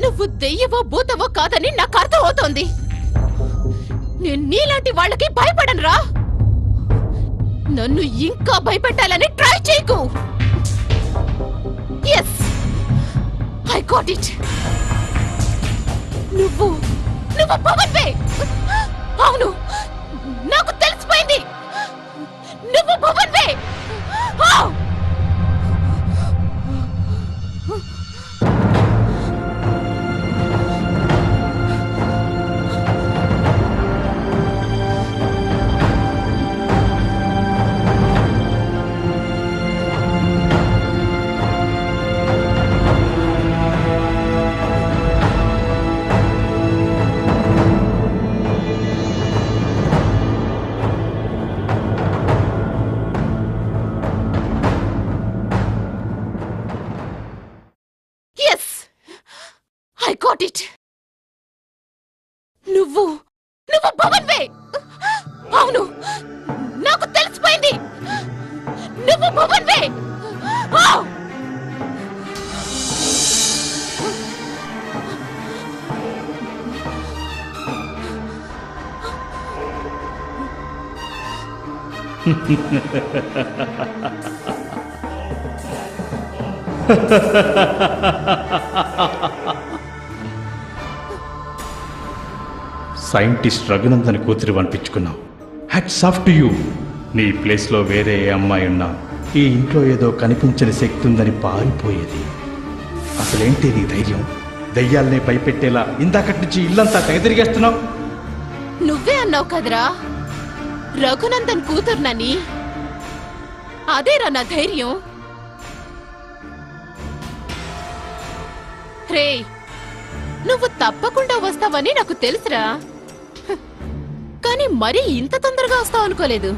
నువ్వు దెయ్యవో భూతవో కాదని నాకు అర్థం అవుతోంది. నేను నీలాంటి వాళ్ళకి భయపడనురా. నన్ను ఇంకా భయపెట్టాలని ట్రై చేయకు. yes I got it. నువ్వు పవన్వే. అవును, నాకు తెలిసిపోయింది. నువ్వు పవన్వే. I got it. నువ్వు పవన్వే. అవును, నాకు తెలిసిపోయింది. నువ్వు పవన్వే. సైంటిస్ట్ రఘునందన్ కూతురు అనిపించుకున్నావు. Hats off to you. నీ ప్లేస్లో వేరే ఏ అమ్మాయి ఉన్నా ఈ ఇంట్లో ఏదో కనిపించని శక్తి ఉందని పారిపోయేది. అసలేంటి నీ ధైర్యం? దయ్యాల్ని భయపెట్టేలా ఇందాకటి నుంచి ఇల్లంతా తెగతిరిగేస్తున్నావు. నువ్వే అన్నావు కదరా రఘునందన్ కూతురునని. అదేరా నా ధైర్యం. రే, నువ్వు తప్పకుండా వస్తావని నాకు తెలుసురా. కానీ మరీ ఇంత తొందరగా వస్తావు అనుకోలేదు.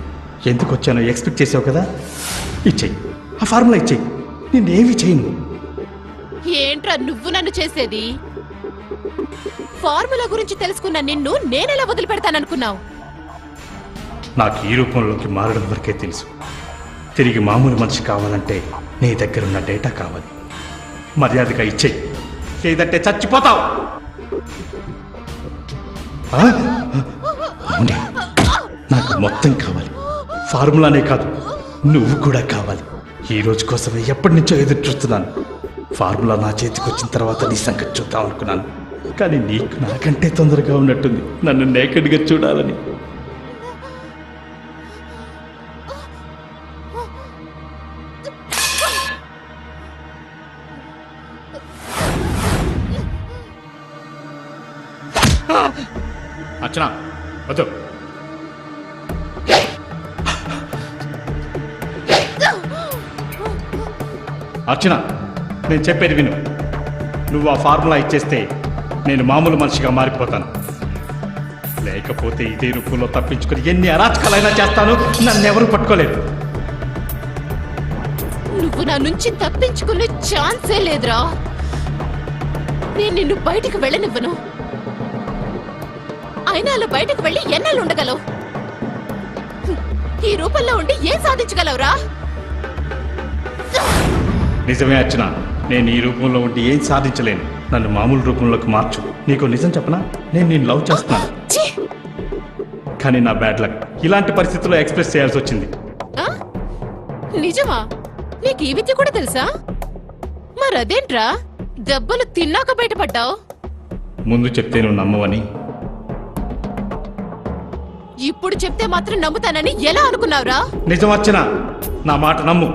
ఎందుకు వచ్చానో ఎక్స్పెక్ట్ చేసావు కదా. ఇచ్చేయి, ఆ ఫార్ములా ఇచ్చేయి. నేనేమి చేయను. ఏంట్రా నువ్వు నన్ను చేసేది? ఫార్ములా గురించి తెలుసుకున్న నిన్ను నేనెలా వదిలిపెడతాననుకున్నావు? నాకు ఈ రూపంలోకి మారడం వరకే తెలుసు. తిరిగి మామూలు మనిషి కావాలంటే నీ దగ్గరున్న డేటా కావాలి. మర్యాదగా ఇచ్చేయి, లేదంటే చచ్చిపోతావు. అవునే, నాకు మొత్తం కావాలి. ఫార్ములానే కాదు, నువ్వు కూడా కావాలి. ఈ రోజు కోసమే ఎప్పటి నుంచో ఎదురు చూస్తున్నాను. ఫార్ములా నా చేతికి వచ్చిన తర్వాత నీ సంగతి చూద్దాం అనుకున్నాను. కానీ నీకు నాకంటే తొందరగా ఉన్నట్టుంది నన్ను నేకెడ్గా చూడాలని. అర్చన వద్దు. అర్చన నేను చెప్పేది విను. నువ్వు ఆ ఫార్ములా ఇచ్చేస్తే నేను మామూలు మనిషిగా మారిపోతాను. లేకపోతే ఇదే రూపంలో తప్పించుకొని ఎన్ని అరాచకాలైనా చేస్తాను. నన్ను ఎవరు పట్టుకోలేరు. నువ్వు నా నుంచి తప్పించుకునే ఛాన్సే లేదురా. నేను నిన్ను బయటికి వెళ్ళనివ్వను. అయినా అలా బయటకు వెళ్ళి ఎన్నాళ్ళు ఉండగలవు? ఈ రూపంలో ఉండి ఏం సాధించగలవురా? నిజమే అర్చన, నేను ఈ రూపంలో ఉండి ఏం సాధించలేను. నన్ను మామూలు రూపంలోకి మార్చు. నీకు నిజం చెప్పనా, నేను నేను లవ్ చేస్తున్నాను. కానీ నా బ్యాడ్ లక్ ఇలాంటి పరిస్థితుల్లో ఎక్స్ప్రెస్ చేయాల్సి వచ్చింది. నిజమా? నీకు ఈ విద్య కూడా తెలుసా? మరదేంట్రా దెబ్బలు తిన్నాక బయటపడ్డావు? ముందు చెప్తే నువ్వు నమ్మవని. ఇప్పుడు చెప్తే మాత్రం నమ్ముతానని ఎలా అనుకున్నావురా? నిజం అర్చన, నా మాట నమ్ము.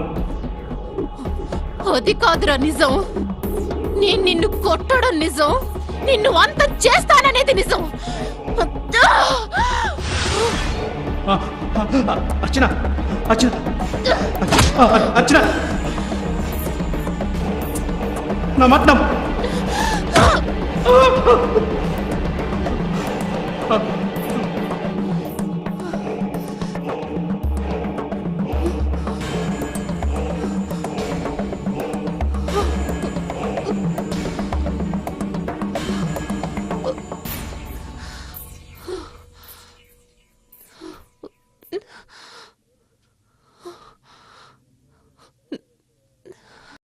అది కాదురా నిజం. నేను నిన్ను కొట్టడం నిజం, నిన్ను అంత చేస్తాననేది నిజం. అర్చన అర్చన అర్చన, నా మాట నమ్ము.